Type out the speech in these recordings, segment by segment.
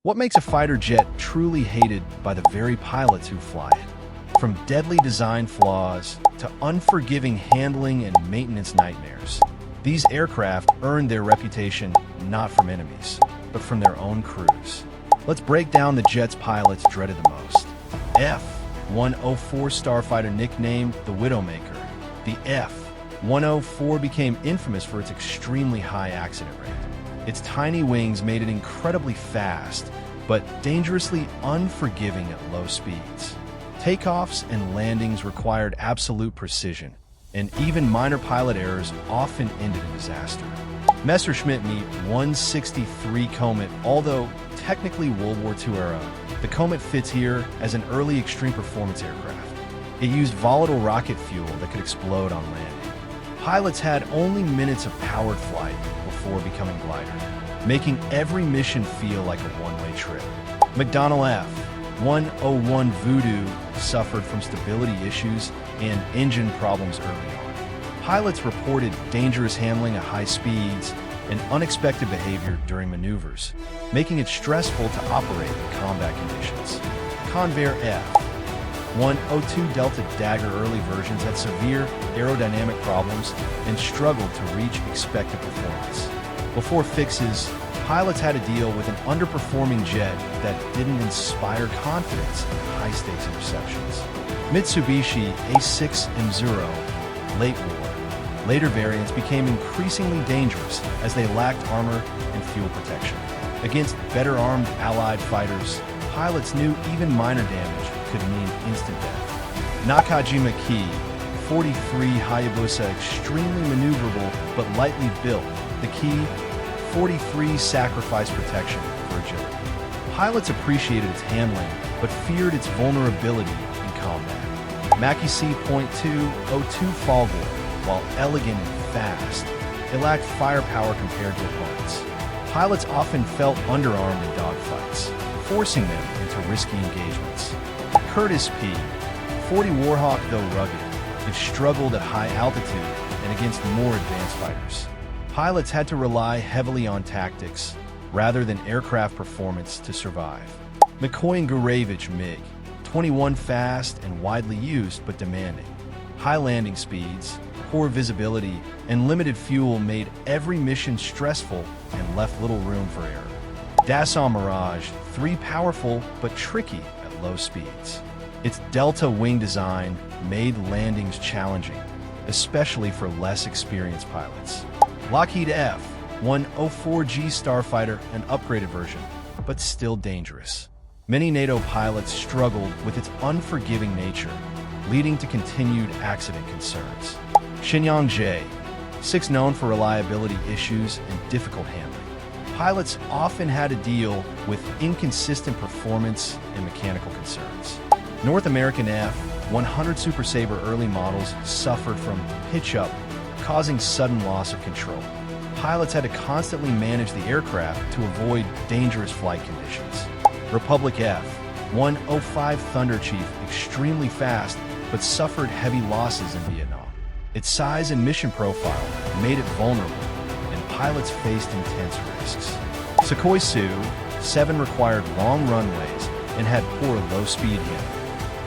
What makes a fighter jet truly hated by the very pilots who fly it? From deadly design flaws to unforgiving handling and maintenance nightmares, these aircraft earned their reputation not from enemies, but from their own crews. Let's break down the jet's pilots dreaded the most. F-104 starfighter nicknamed the Widowmaker. The F-104 became infamous for its extremely high accident rate. Its tiny wings made it incredibly fast, but dangerously unforgiving at low speeds. Takeoffs and landings required absolute precision, and even minor pilot errors often ended in disaster. Messerschmitt Me 163 Comet, although technically World War II era, the Comet fits here as an early extreme performance aircraft. It used volatile rocket fuel that could explode on landing. Pilots had only minutes of powered flight before becoming glider, making every mission feel like a one-way trip. McDonnell F-101 Voodoo suffered from stability issues and engine problems early on. Pilots reported dangerous handling at high speeds and unexpected behavior during maneuvers, making it stressful to operate in combat conditions. Convair F-102 Delta Dagger early versions had severe aerodynamic problems and struggled to reach expected performance. Before fixes, pilots had to deal with an underperforming jet that didn't inspire confidence in high-stakes interceptions. Mitsubishi A6M0 late war. Later variants became increasingly dangerous as they lacked armor and fuel protection. Against better-armed Allied fighters, pilots knew even minor damage could mean instant death. Nakajima Ki 43 Hayabusa extremely maneuverable but lightly built. The Ki 43 sacrificed protection for agility. Pilots appreciated its handling but feared its vulnerability in combat. Mackie C.202 Fallboy, while elegant and fast, it lacked firepower compared to opponents. Pilots often felt underarmed in dogfights, forcing them into risky engagements. Curtiss P-40 Warhawk, though rugged, it struggled at high altitude and against more advanced fighters. Pilots had to rely heavily on tactics rather than aircraft performance to survive. McCoy and Gurevich MiG-21 fast and widely used but demanding. High landing speeds, poor visibility, and limited fuel made every mission stressful and left little room for error. Dassault Mirage 3 powerful but tricky at low speeds. Its delta wing design made landings challenging, especially for less experienced pilots. Lockheed F-104G Starfighter, an upgraded version, but still dangerous. Many NATO pilots struggled with its unforgiving nature, leading to continued accident concerns. Shenyang J-6 known for reliability issues and difficult handling. Pilots often had to deal with inconsistent performance and mechanical concerns. North American F-100 Super Sabre early models suffered from pitch-up, causing sudden loss of control. Pilots had to constantly manage the aircraft to avoid dangerous flight conditions. Republic F-105 Thunder Chief, extremely fast, but suffered heavy losses in Vietnam. Its size and mission profile made it vulnerable, and pilots faced intense risks. Sukhoi Su-7 required long runways and had poor low-speed handling.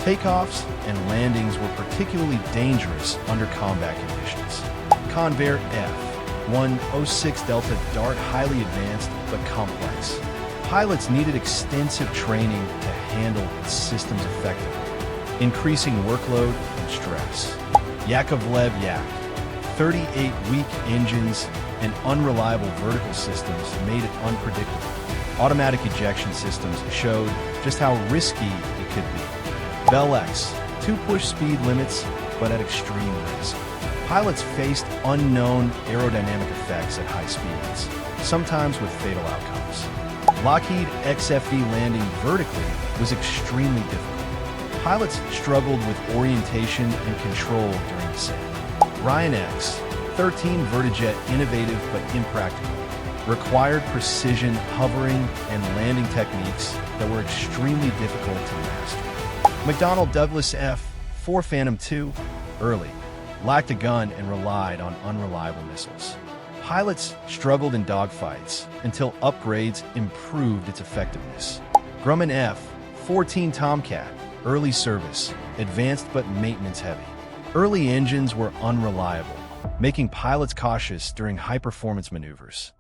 Takeoffs and landings were particularly dangerous under combat conditions. Convair F-106 Delta Dart highly advanced but complex. Pilots needed extensive training to handle its systems effectively, increasing workload and stress. Yakovlev Yak 38 weak engines and unreliable vertical systems made it unpredictable. Automatic ejection systems showed just how risky it could be. Bell X 2 push speed limits but at extreme risk. Pilots faced unknown aerodynamic effects at high speeds, sometimes with fatal outcomes. Lockheed XFE landing vertically was extremely difficult. Pilots struggled with orientation and control during descent. Ryan X-13 Vertijet, innovative but impractical, required precision hovering and landing techniques that were extremely difficult to master. McDonnell Douglas F-4 Phantom II, early, lacked a gun and relied on unreliable missiles. Pilots struggled in dogfights until upgrades improved its effectiveness. Grumman F-14 Tomcat, early service, advanced but maintenance heavy. Early engines were unreliable, making pilots cautious during high-performance maneuvers.